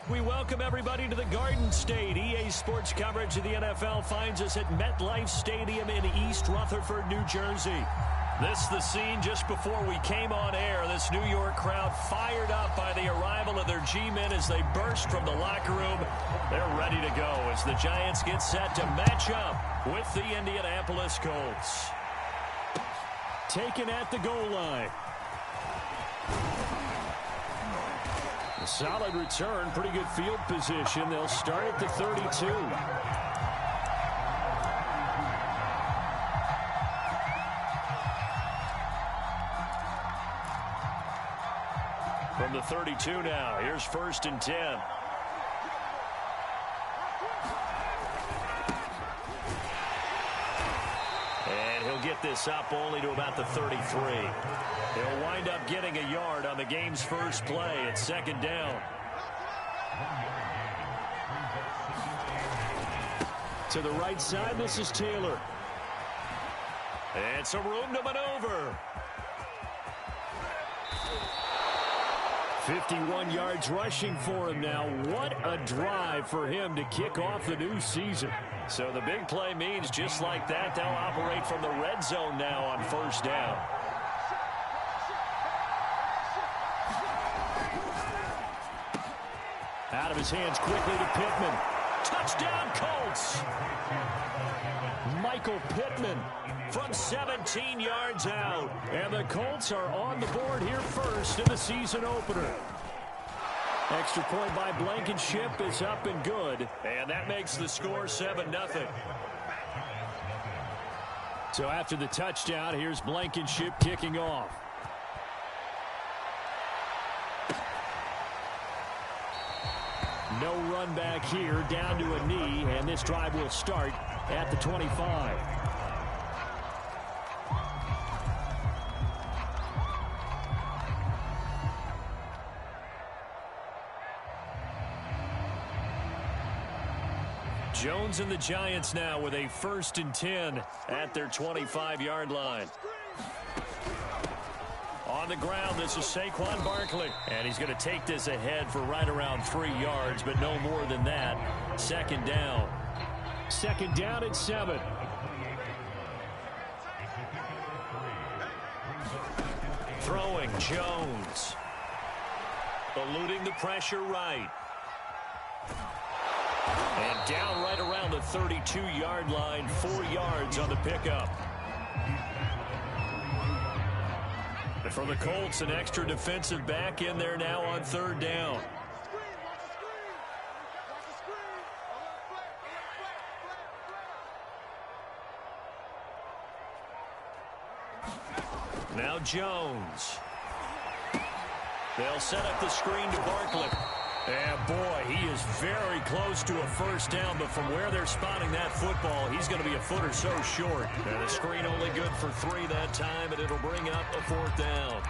We welcome everybody to the Garden State. EA Sports coverage of the NFL finds us at MetLife Stadium in East Rutherford, New Jersey. This is the scene just before we came on air. This New York crowd fired up by the arrival of their G-men as they burst from the locker room. They're ready to go as the Giants get set to match up with the Indianapolis Colts. Taken at the goal line. A solid return, pretty good field position. They'll start at the 32. From the 32 now, here's 1st and 10. And he'll get this up only to about the 33. He'll wind up getting a yard on the game's first play at 2nd down. To the right side, this is Taylor. And some room to maneuver. 51 yards rushing for him now. What a drive for him to kick off the new season. So the big play means just like that, they'll operate from the red zone now on 1st down. Out of his hands quickly to Pittman. Touchdown, Colts! Michael Pittman from 17 yards out. And the Colts are on the board here first in the season opener. Extra point by Blankenship is up and good. And that makes the score 7-0. So after the touchdown, here's Blankenship kicking off. No run back here, down to a knee, and this drive will start at the 25. Jones and the Giants now with a 1st and 10 at their 25-yard line. On the ground, this is Saquon Barkley. And he's going to take this ahead for right around 3 yards, but no more than that. 2nd down. 2nd down at 7. Throwing Jones. Eluding the pressure right. And down right around the 32-yard line. 4 yards on the pickup. For the Colts, an extra defensive back in there now on 3rd down. Now Jones. They'll set up the screen to Barkley. And boy, he is very close to a 1st down, but from where they're spotting that football, he's going to be a foot or so short. And the screen only good for 3 that time, and it'll bring up a 4th down.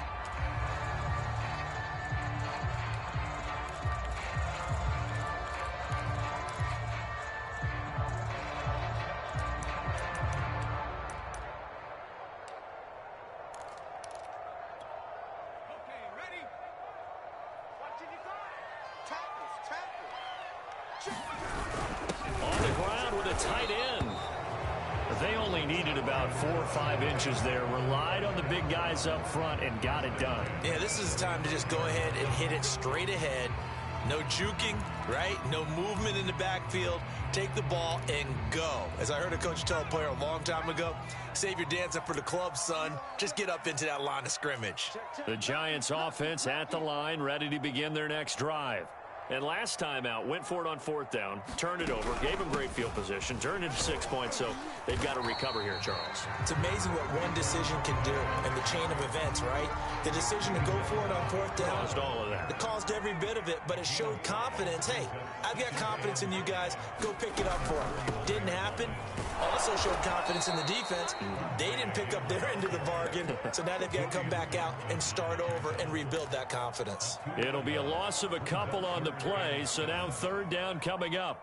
On the ground with a tight end. They only needed about 4 or 5 inches there. Relied on the big guys up front and got it done. Yeah, this is the time to just go ahead and hit it straight ahead. No juking, right? No movement in the backfield. Take the ball and go. As I heard a coach tell a player a long time ago, save your dancing for the club, son. Just get up into that line of scrimmage. The Giants offense at the line, ready to begin their next drive. And last time out, went for it on 4th down, turned it over, gave him great field position, turned it to 6 points, so they've got to recover here, Charles. It's amazing what one decision can do in the chain of events, right? The decision to go for it on 4th down. Caused all of that. It caused every bit of it, but it showed confidence. Hey, I've got confidence in you guys. Go pick it up for them. Didn't happen. Also showed confidence in the defense. They didn't pick up their end of the bargain, so now they've got to come back out and start over and rebuild that confidence. It'll be a loss of a couple on the play, so now 3rd down coming up.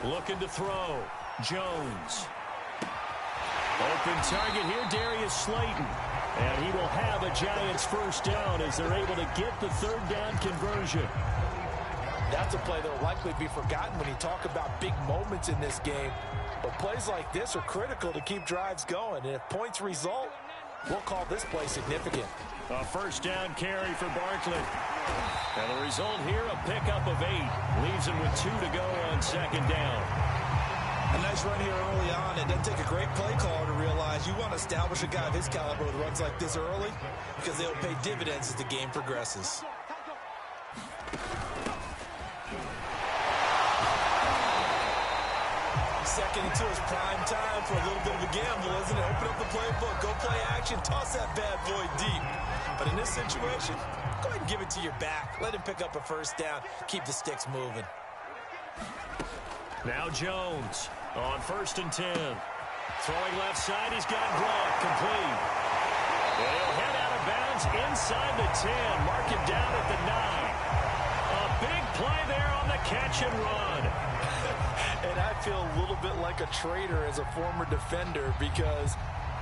Looking to throw. Jones. Open target here, Darius Slayton. And he will have a Giants first down as they're able to get the third down conversion. That's a play that will likely be forgotten when you talk about big moments in this game. But plays like this are critical to keep drives going. And if points result, we'll call this play significant. A first down carry for Barkley. And the result here, a pickup of 8. Leaves him with 2 to go on second down. A nice run here early on. It doesn't take a great play caller to realize you want to establish a guy of his caliber with runs like this early because they'll pay dividends as the game progresses. Second and 2 is prime time for a little bit of a gamble, isn't it? Open up the playbook, go play action, toss that bad boy deep. But in this situation, go ahead and give it to your back. Let him pick up a first down. Keep the sticks moving. Now Jones on 1st and 10. Throwing left side, he's got Gronk complete. And he'll head out of bounds inside the 10. Mark him down at the 9. A big play there on the catch and run. And I feel a little bit like a traitor as a former defender because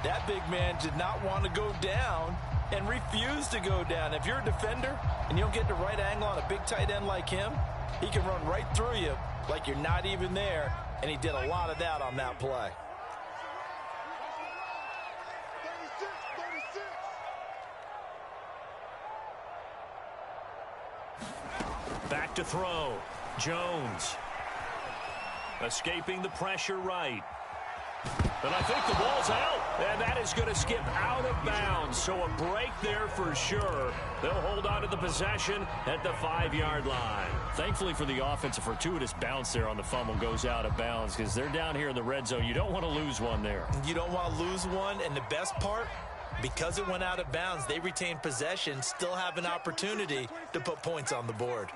that big man did not want to go down and refused to go down. If you're a defender and you don't get the right angle on a big tight end like him, he can run right through you like you're not even there, and he did a lot of that on that play. Back to throw. Jones. Escaping the pressure right. And I think the ball's out. And that is going to skip out of bounds. So a break there for sure. They'll hold on to the possession at the 5-yard line. Thankfully for the offense, a fortuitous bounce there on the fumble goes out of bounds because they're down here in the red zone. You don't want to lose one there. You don't want to lose one. And the best part, because it went out of bounds, they retain possession, still have an opportunity to put points on the board.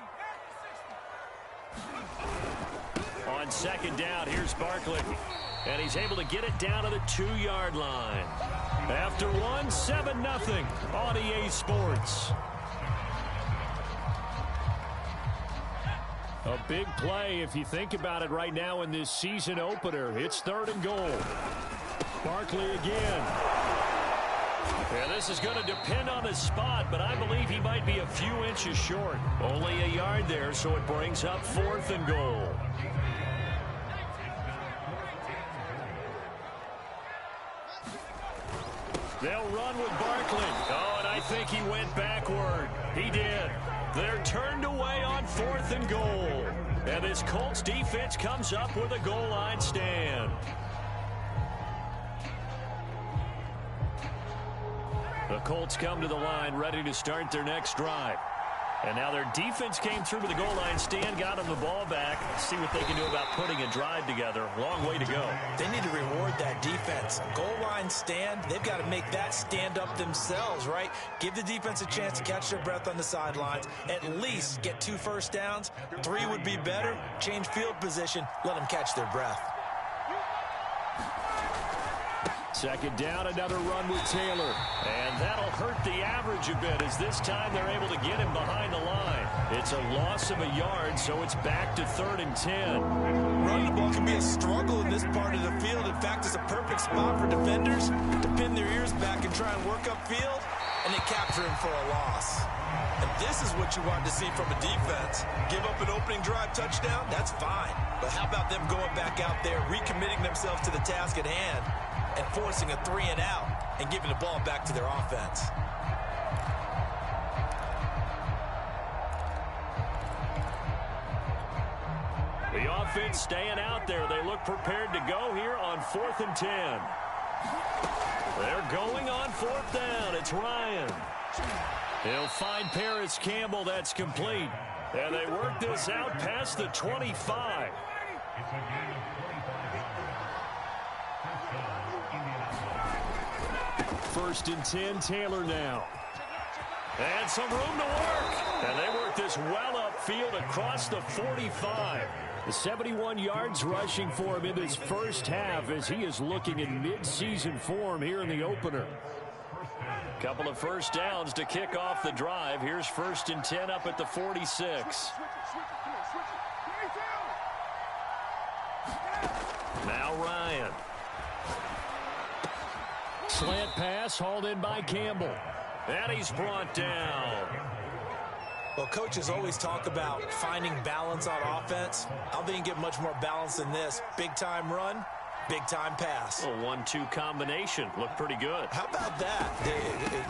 On second down, here's Barkley. And he's able to get it down to the 2-yard line. After one, 7-0 on EA Sports. A big play if you think about it right now in this season opener. It's 3rd and goal. Barkley again. And this is going to depend on the spot, but I believe he might be a few inches short. Only a yard there, so it brings up 4th and goal. They'll run with Barkley. Oh, and I think he went backward. He did. They're turned away on 4th and goal. And this Colts defense comes up with a goal line stand. The Colts come to the line ready to start their next drive. And now their defense came through with the goal line stand, got them the ball back. See what they can do about putting a drive together. Long way to go. They need to reward that defense. Goal line stand, they've got to make that stand up themselves, right? Give the defense a chance to catch their breath on the sidelines. At least get 2 first downs. 3 would be better. Change field position. Let them catch their breath. Second down, another run with Taylor. And that'll hurt the average a bit as this time they're able to get him behind the line. It's a loss of a yard, so it's back to 3rd and 10. Running the ball can be a struggle in this part of the field. In fact, it's a perfect spot for defenders to pin their ears back and try and work upfield, and they capture him for a loss. And this is what you want to see from a defense. Give up an opening drive touchdown, that's fine. But how about them going back out there, recommitting themselves to the task at hand, and forcing a 3 and out and giving the ball back to their offense. The offense staying out there. They look prepared to go here on 4th and 10. They're going on 4th down. It's Ryan. He'll find Paris Campbell. That's complete. And they work this out past the 25. First and 10, Taylor now. And some room to work. And they work this well upfield across the 45. The 71 yards rushing for him in this first half as he is looking in mid-season form here in the opener. Couple of first downs to kick off the drive. Here's 1st and 10 up at the 46. Now Ryan. Slant pass hauled in by Campbell. And he's brought down. Well, coaches always talk about finding balance on offense. I don't think you get much more balance than this. Big-time run, big-time pass. A 1-2 combination. Looked pretty good. How about that?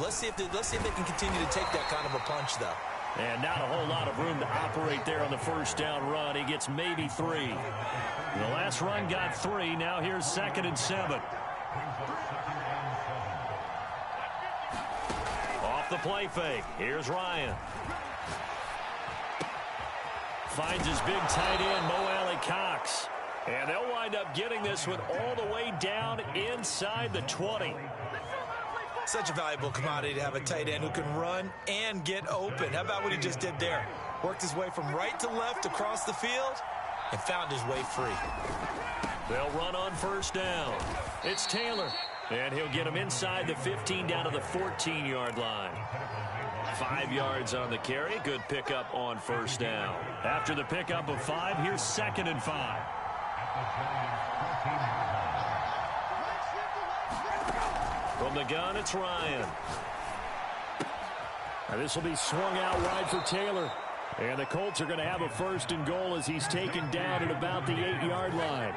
Let's see if they can continue to take that kind of a punch, though. And not a whole lot of room to operate there on the first down run. He gets maybe 3. The last run got 3. Now here's 2nd and 7. Off the play fake. Here's Ryan. Finds his big tight end, Mo Alley-Cox. And they'll wind up getting this one all the way down inside the 20. Such a valuable commodity to have a tight end who can run and get open. How about what he just did there? Worked his way from right to left across the field and found his way free. They'll run on first down. It's Taylor. And he'll get him inside the 15 down to the 14-yard line. 5 yards on the carry. Good pickup on first down. After the pickup of 5, here's 2nd and 5. From the gun, it's Ryan. And this will be swung out wide for Taylor. And the Colts are going to have a 1st and goal as he's taken down at about the 8-yard line.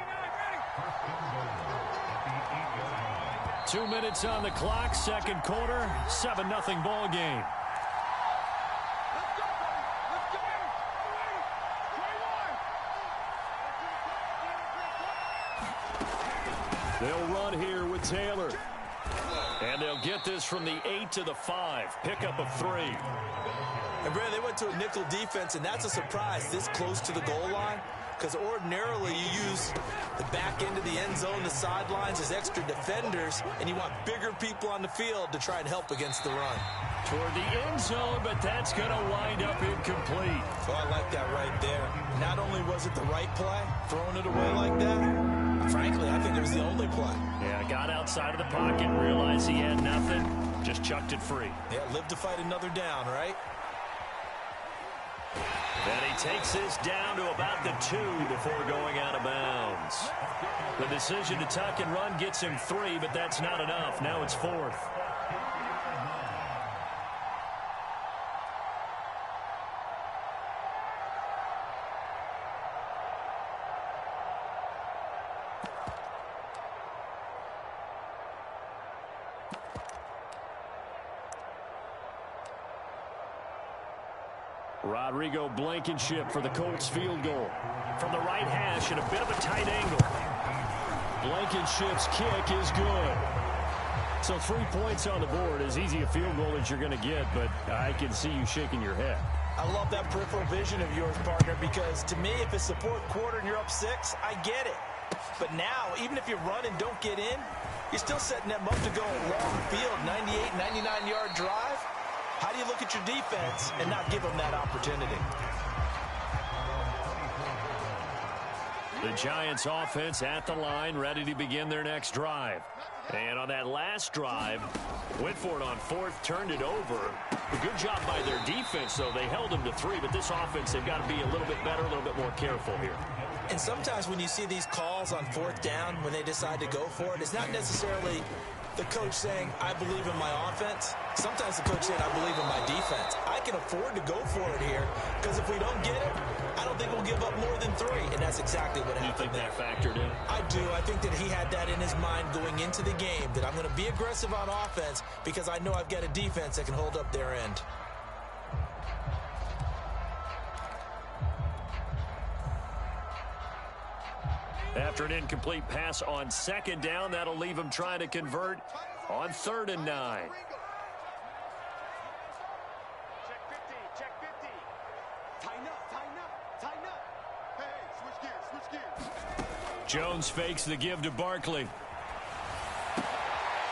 2 minutes on the clock, second quarter, 7-0 ball game. They'll run here with Taylor. And they'll get this from the 8 to the 5. Pickup of 3. And, Brad, they went to a nickel defense, and that's a surprise this close to the goal line. Because ordinarily you use the back end of the end zone, the sidelines as extra defenders, and you want bigger people on the field to try and help against the run. Toward the end zone, but that's going to wind up incomplete. Oh, I like that right there. Not only was it the right play, throwing it away like that, frankly, I think it was the only play. Yeah, got outside of the pocket, realized he had nothing, just chucked it free. Yeah, live to fight another down, right? And he takes this down to about the 2 before going out of bounds. The decision to tuck and run gets him 3, but that's not enough. Now it's 4th. Rodrigo Blankenship for the Colts field goal. From the right hash at a bit of a tight angle. Blankenship's kick is good. So 3 points on the board. As easy a field goal as you're going to get, but I can see you shaking your head. I love that peripheral vision of yours, partner, because to me, if it's the 4th quarter and you're up 6, I get it. But now, even if you run and don't get in, you're still setting them up to go a long field, 98, 99-yard drive. How do you look at your defense and not give them that opportunity? The Giants offense at the line, ready to begin their next drive. And on that last drive, went for it on 4th, turned it over. A good job by their defense, though. They held them to 3, but this offense, they've got to be a little bit better, a little bit more careful here. And sometimes when you see these calls on 4th down, when they decide to go for it, it's not necessarily the coach saying, I believe in my offense. Sometimes the coach saying, I believe in my defense. I can afford to go for it here because if we don't get it, I don't think we'll give up more than 3. And that's exactly what happened there. You think that factored in? I do. I think that he had that in his mind going into the game, that I'm going to be aggressive on offense because I know I've got a defense that can hold up their end. After an incomplete pass on 2nd down, that'll leave him trying to convert on 3rd and 9. Check 50, check 50. Tighten up. Hey, switch gears. Jones fakes the give to Barkley.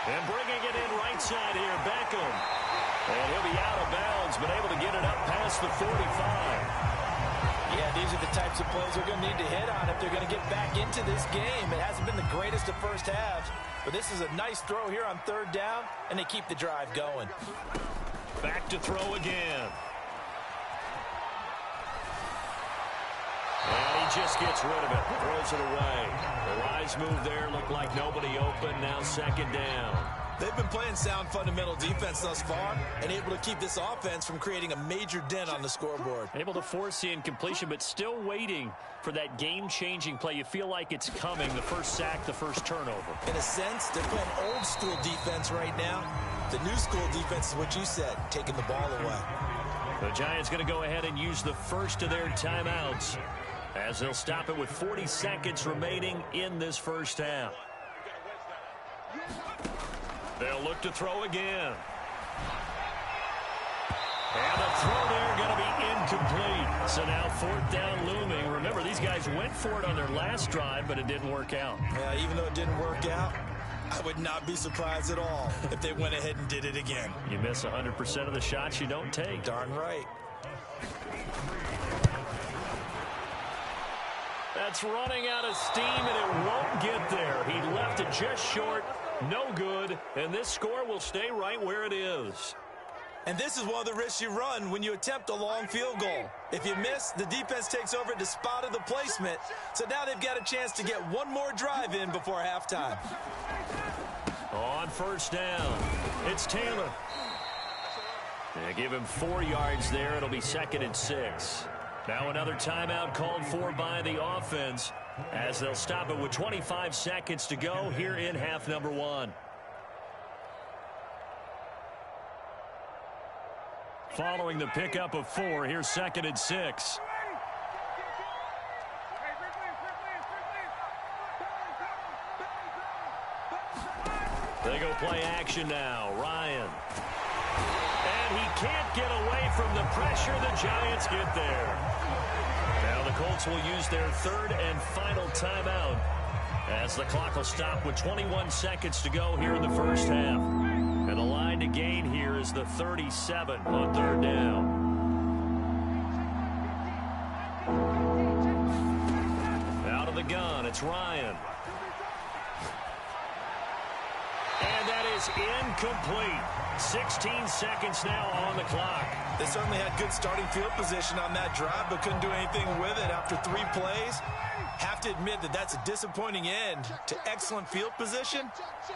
And bringing it in right side here, Beckham. And he'll be out of bounds, but able to get it up past the 45. Yeah, these are the types of plays they're going to need to hit on if they're going to get back into this game. It hasn't been the greatest of first halves, but this is a nice throw here on 3rd down, and they keep the drive going. Back to throw again. And he just gets rid of it, throws it away. The rise move there looked like nobody open, now 2nd down. They've been playing sound fundamental defense thus far and able to keep this offense from creating a major dent on the scoreboard. Able to force the incompletion, but still waiting for that game-changing play. You feel like it's coming, the first sack, the first turnover. In a sense, they're playing old-school defense right now. The new-school defense is what you said, taking the ball away. The Giants going to go ahead and use the first of their timeouts as they'll stop it with 40 seconds remaining in this first half. They'll look to throw again. And the throw there going to be incomplete. So now fourth down looming. Remember, these guys went for it on their last drive, but it didn't work out. Yeah, even though it didn't work out, I would not be surprised at all if they went ahead and did it again. You miss 100% of the shots you don't take. Darn right. That's running out of steam, and it won't get there. He left it just short. No good, and this score will stay right where it is. And this is one of the risks you run when you attempt a long field goal. If you miss, the defense takes over at the spot of the placement. So now they've got a chance to get one more drive in before halftime. On first down, it's Taylor. They give him 4 yards there. It'll be 2nd and 6. Now another timeout called for by the offense as they'll stop it with 25 seconds to go here in half number 1. Following the pickup of 4, here's 2nd and 6. They go play action now. Ryan. And he can't get away from the pressure. The Giants get there. Now the Colts will use their 3rd and final timeout as the clock will stop with 21 seconds to go here in the first half. And the line to gain here is the 37 on 3rd down. Out of the gun, it's Ryan. And that is incomplete. 16 seconds now on the clock. They certainly had good starting field position on that drive, but couldn't do anything with it after 3 plays. Have to admit that that's a disappointing end to excellent field position.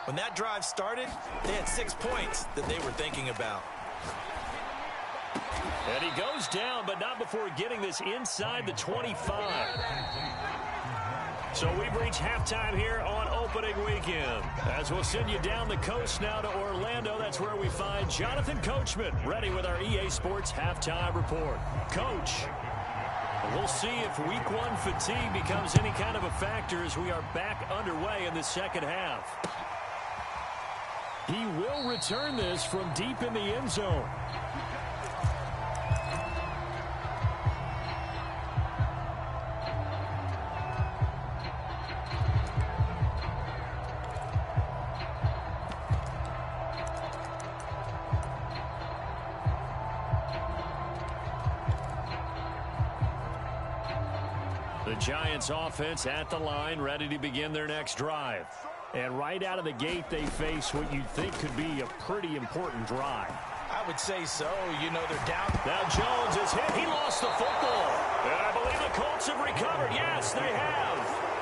When that drive started, they had 6 points that they were thinking about. And he goes down, but not before getting this inside the 25. So we've reached halftime here on opening weekend. As we'll send you down the coast now to Orlando, that's where we find Jonathan Coachman ready with our EA Sports halftime report. Coach, we'll see if week 1 fatigue becomes any kind of a factor as we are back underway in the second half. He will return this from deep in the end zone. The Giants offense at the line, ready to begin their next drive. And right out of the gate, they face what you'd think could be a pretty important drive. I would say so. You know, they're down. Now Jones is hit. He lost the football. And I believe the Colts have recovered. Yes, they have.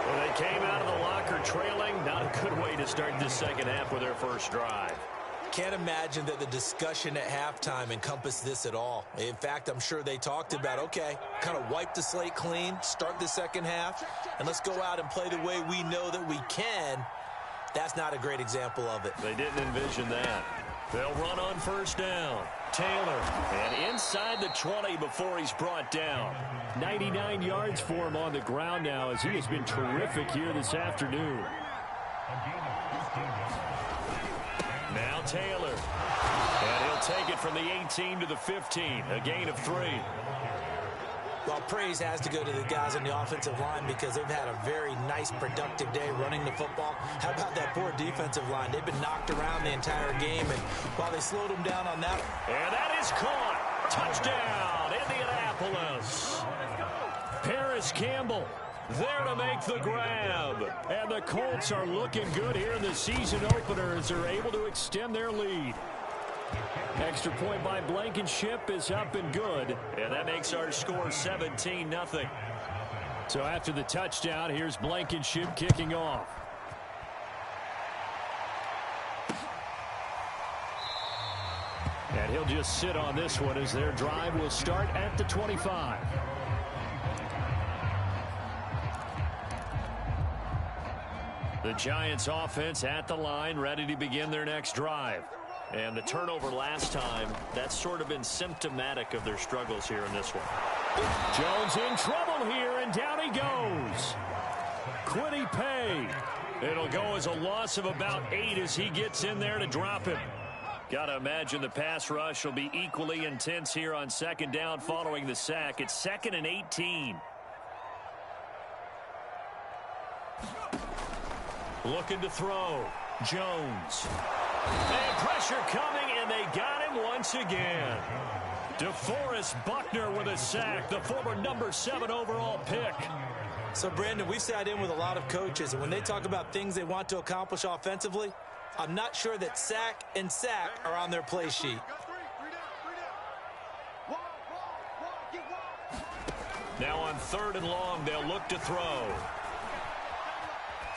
Well, they came out of the locker trailing. Not a good way to start this second half with their first drive. Can't imagine that the discussion at halftime encompassed this at all. In fact, I'm sure they talked about, okay, kind of wipe the slate clean, start the second half, and let's go out and play the way we know that we can. That's not a great example of it. They didn't envision that. They'll run on first down. Taylor, and inside the 20 before he's brought down. 99 yards for him on the ground now as he has been terrific here this afternoon. Now Taylor, and he'll take it from the 18 to the 15, a gain of 3. Well, praise has to go to the guys on the offensive line because they've had a very nice, productive day running the football. How about that poor defensive line? They've been knocked around the entire game, and while they slowed them down on that. And that is caught. Touchdown, Indianapolis. Paris Campbell there to make the grab. And the Colts are looking good here in the season opener as they're able to extend their lead. Extra point by Blankenship is up and good. And that makes our score 17-0. So after the touchdown, here's Blankenship kicking off. And he'll just sit on this one as their drive will start at the 25. The Giants offense at the line, ready to begin their next drive. And the turnover last time, that's sort of been symptomatic of their struggles here in this one. Jones in trouble here, and down he goes. Quiddy Pay. It'll go as a loss of about 8 as he gets in there to drop him. Got to imagine the pass rush will be equally intense here on second down following the sack. It's 2nd and 18. Looking to throw. Jones. And pressure coming, and they got him once again. DeForest Buckner with a sack, the former number 7 overall pick. So, Brandon, we've sat in with a lot of coaches, and when they talk about things they want to accomplish offensively, I'm not sure that sack and sack are on their play sheet. Now on 3rd and long, they'll look to throw.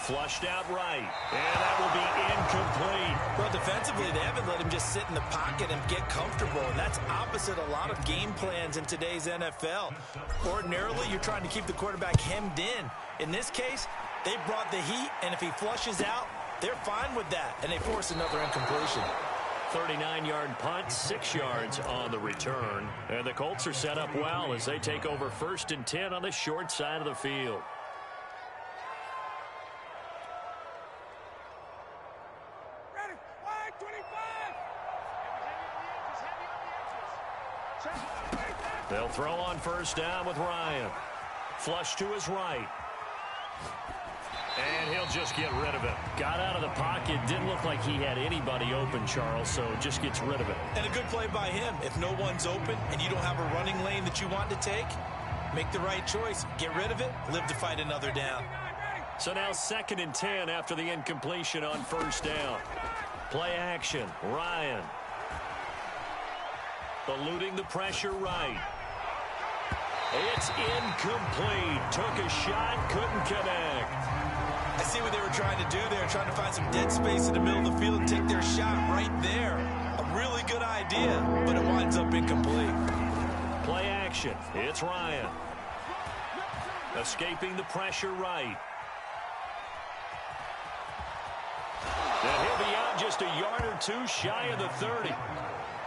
Flushed out right, and that will be incomplete. Well, defensively, they haven't let him just sit in the pocket and get comfortable, and that's opposite a lot of game plans in today's NFL. Ordinarily, you're trying to keep the quarterback hemmed in. In this case, they brought the heat, and if he flushes out, they're fine with that, and they force another incompletion. 39-yard punt, 6 yards on the return. And the Colts are set up well as they take over 1st and 10 on the short side of the field. They'll throw on 1st down with Ryan. Flush to his right. And he'll just get rid of it. Got out of the pocket. Didn't look like he had anybody open, Charles, so just gets rid of it. And a good play by him. If no one's open and you don't have a running lane that you want to take, make the right choice. Get rid of it. Live to fight another down. So now 2nd and 10 after the incompletion on 1st down. Play action. Ryan. Eluding the pressure right. It's incomplete. Took a shot, couldn't connect. I see what they were trying to do there, trying to find some dead space in the middle of the field and take their shot right there. A really good idea, but it winds up incomplete. Play action. It's Ryan. Escaping the pressure right. And he'll be out just a yard or 2 shy of the 30.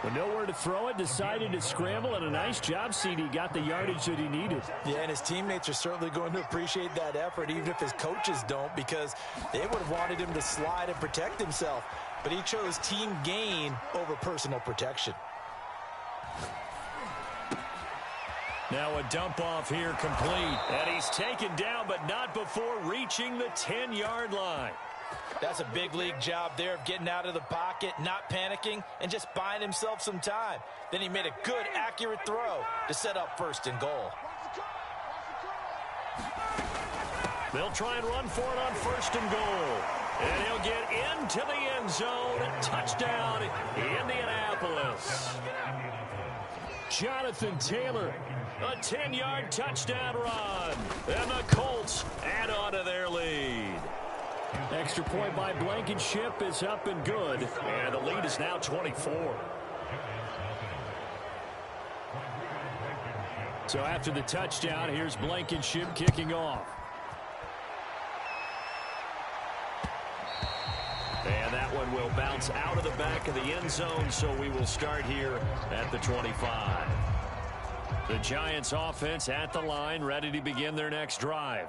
With nowhere to throw it, decided to scramble, and a nice job, CD. Got the yardage that he needed. Yeah, and his teammates are certainly going to appreciate that effort, even if his coaches don't, because they would have wanted him to slide and protect himself. But he chose team gain over personal protection. Now a dump off here complete. And he's taken down, but not before reaching the 10-yard line. That's a big league job there of getting out of the pocket, not panicking, and just buying himself some time. Then he made a good, accurate throw to set up 1st and goal. They'll try and run for it on 1st and goal. And he'll get into the end zone. Touchdown, Indianapolis. Jonathan Taylor, a 10-yard touchdown run. And the Colts add on to their lead. Extra point by Blankenship is up and good. And the lead is now 24. So after the touchdown, here's Blankenship kicking off. And that one will bounce out of the back of the end zone, so we will start here at the 25. The Giants offense at the line, ready to begin their next drive.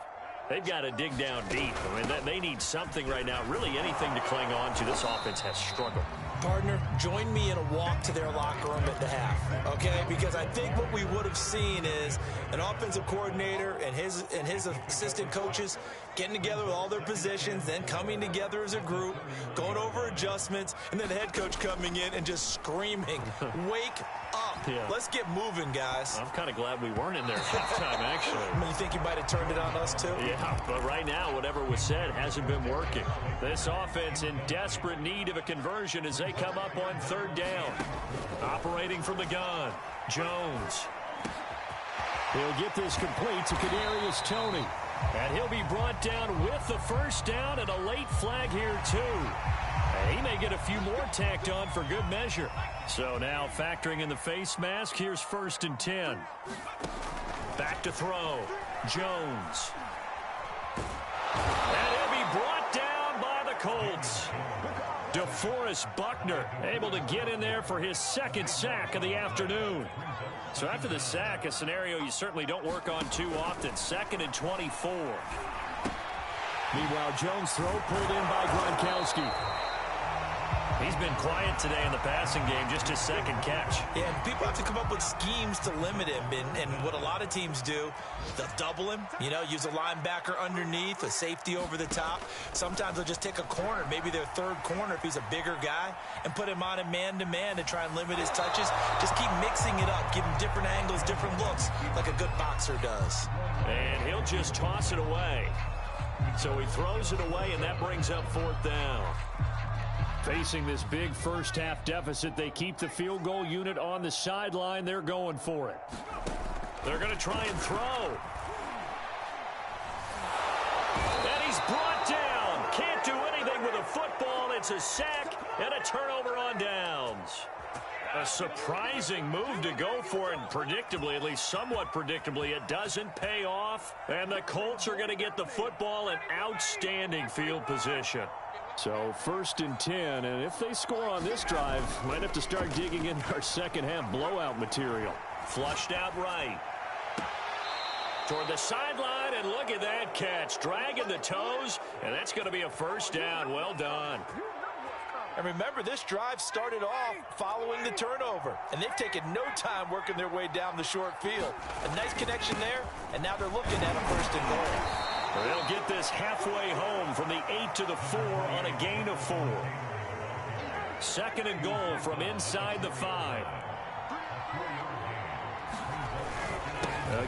They've got to dig down deep. I mean, they need something right now, really anything to cling on to. This offense has struggled. Partner, join me in a walk to their locker room at the half, okay? Because I think what we would have seen is an offensive coordinator and his assistant coaches getting together with all their positions, then coming together as a group, going over adjustments, and then the head coach coming in and just screaming, wake up. Yeah. Let's get moving, guys. I'm kind of glad we weren't in there at halftime, actually. You think you might have turned it on us, too? Yeah, but right now, whatever was said hasn't been working. This offense in desperate need of a conversion as they come up on 3rd down. Operating from the gun, Jones. He'll get this complete to Kadarius Toney. And he'll be brought down with the 1st down and a late flag here, too. He may get a few more tacked on for good measure. So now factoring in the face mask, here's 1st and 10. Back to throw. Jones. And he'll be brought down by the Colts. DeForest Buckner able to get in there for his 2nd sack of the afternoon. So after the sack, a scenario you certainly don't work on too often. 2nd and 24. Meanwhile, Jones' throw pulled in by Gronkowski. He's been quiet today in the passing game, just his 2nd catch. Yeah, and people have to come up with schemes to limit him. And what a lot of teams do, they'll double him, use a linebacker underneath, a safety over the top. Sometimes they'll just take a corner, maybe their 3rd corner if he's a bigger guy, and put him on a man-to-man to try and limit his touches. Just keep mixing it up, give him different angles, different looks, like a good boxer does. And he'll just toss it away. So he throws it away, and that brings up 4th down. Facing this big first-half deficit, they keep the field goal unit on the sideline. They're going for it. They're going to try and throw. And he's brought down. Can't do anything with a football. It's a sack and a turnover on downs. A surprising move to go for it, and predictably, at least somewhat predictably, it doesn't pay off. And the Colts are going to get the football in outstanding field position. So 1st and 10, and if they score on this drive, might have to start digging in our 2nd half blowout material. Flushed out right. Toward the sideline, and look at that catch. Dragging the toes, and that's going to be a 1st down. Well done. And remember, this drive started off following the turnover, and they've taken no time working their way down the short field. A nice connection there, and now they're looking at a 1st and goal. They'll get this halfway home from the 8 to the 4 on a gain of 4. 2nd and goal from inside the 5.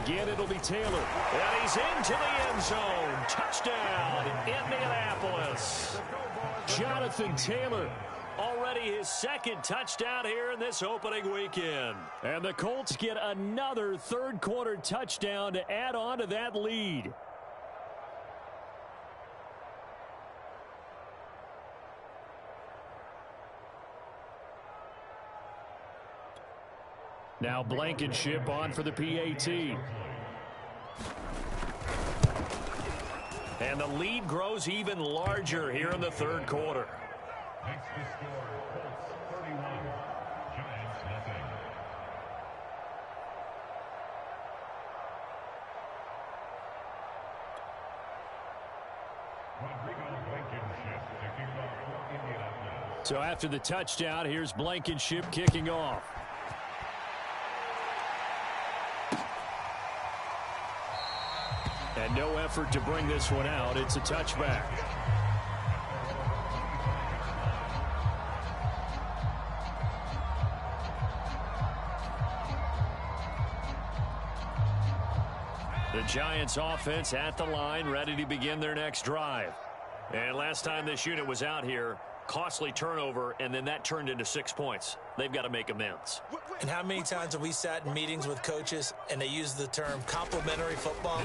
Again, it'll be Taylor. And he's into the end zone. Touchdown, Indianapolis. Jonathan Taylor, already his 2nd touchdown here in this opening weekend. And the Colts get another 3rd quarter touchdown to add on to that lead. Now Blankenship on for the PAT. And the lead grows even larger here in the 3rd quarter. Next to score, Colts 31, Giants nothing. Rodrigo Blankenship kicking off for Indianapolis. So after the touchdown, here's Blankenship kicking off. And no effort to bring this one out. It's a touchback. The Giants offense at the line, ready to begin their next drive. And last time this unit was out here, costly turnover, and then that turned into 6 points. They've got to make amends. And how many times have we sat in meetings with coaches and they use the term complementary football?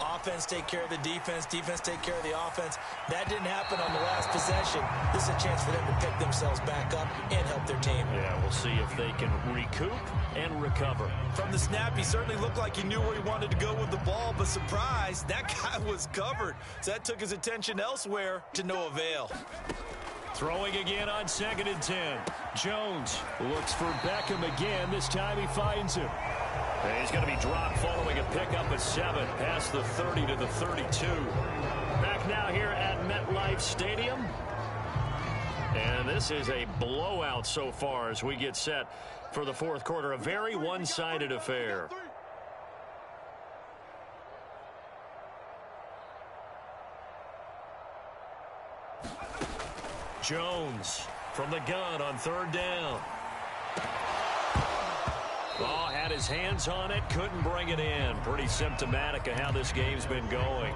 Offense take care of the defense, defense take care of the offense. That didn't happen on the last possession. This is a chance for them to pick themselves back up and help their team. Yeah, we'll see if they can recoup and recover. From the snap, he certainly looked like he knew where he wanted to go with the ball, but surprise, that guy was covered. So that took his attention elsewhere to no avail. Throwing again on 2nd and 10. Jones looks for Beckham again. This time he finds him. And he's going to be dropped following a pickup at 7 past the 30 to the 32. Back now here at MetLife Stadium. And this is a blowout so far as we get set for the 4th quarter. A very one-sided affair. Jones from the gun on 3rd down. Oh, had his hands on it, couldn't bring it in. Pretty symptomatic of how this game's been going.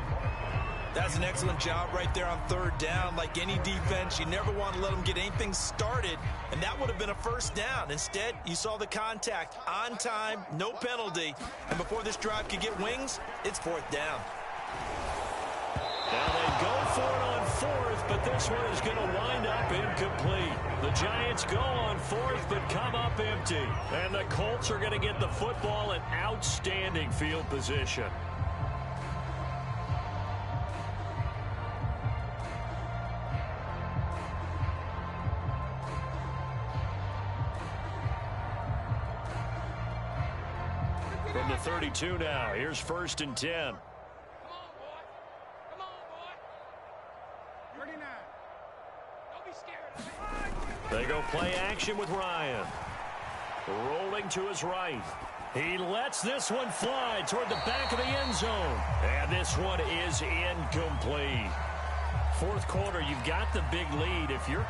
That's an excellent job right there on 3rd down. Like any defense, you never want to let them get anything started, and that would have been a 1st down. Instead, you saw the contact on time, no penalty, and before this drive could get wings, it's 4th down. Now they go for it on fourth, but this one is going to wind up incomplete. The Giants go on fourth, but come up empty. And the Colts are going to get the football in outstanding field position. From the 32 now, here's 1st and 10. They go play action with Ryan. Rolling to his right. He lets this one fly toward the back of the end zone. And this one is incomplete. Fourth quarter, you've got the big lead. If you're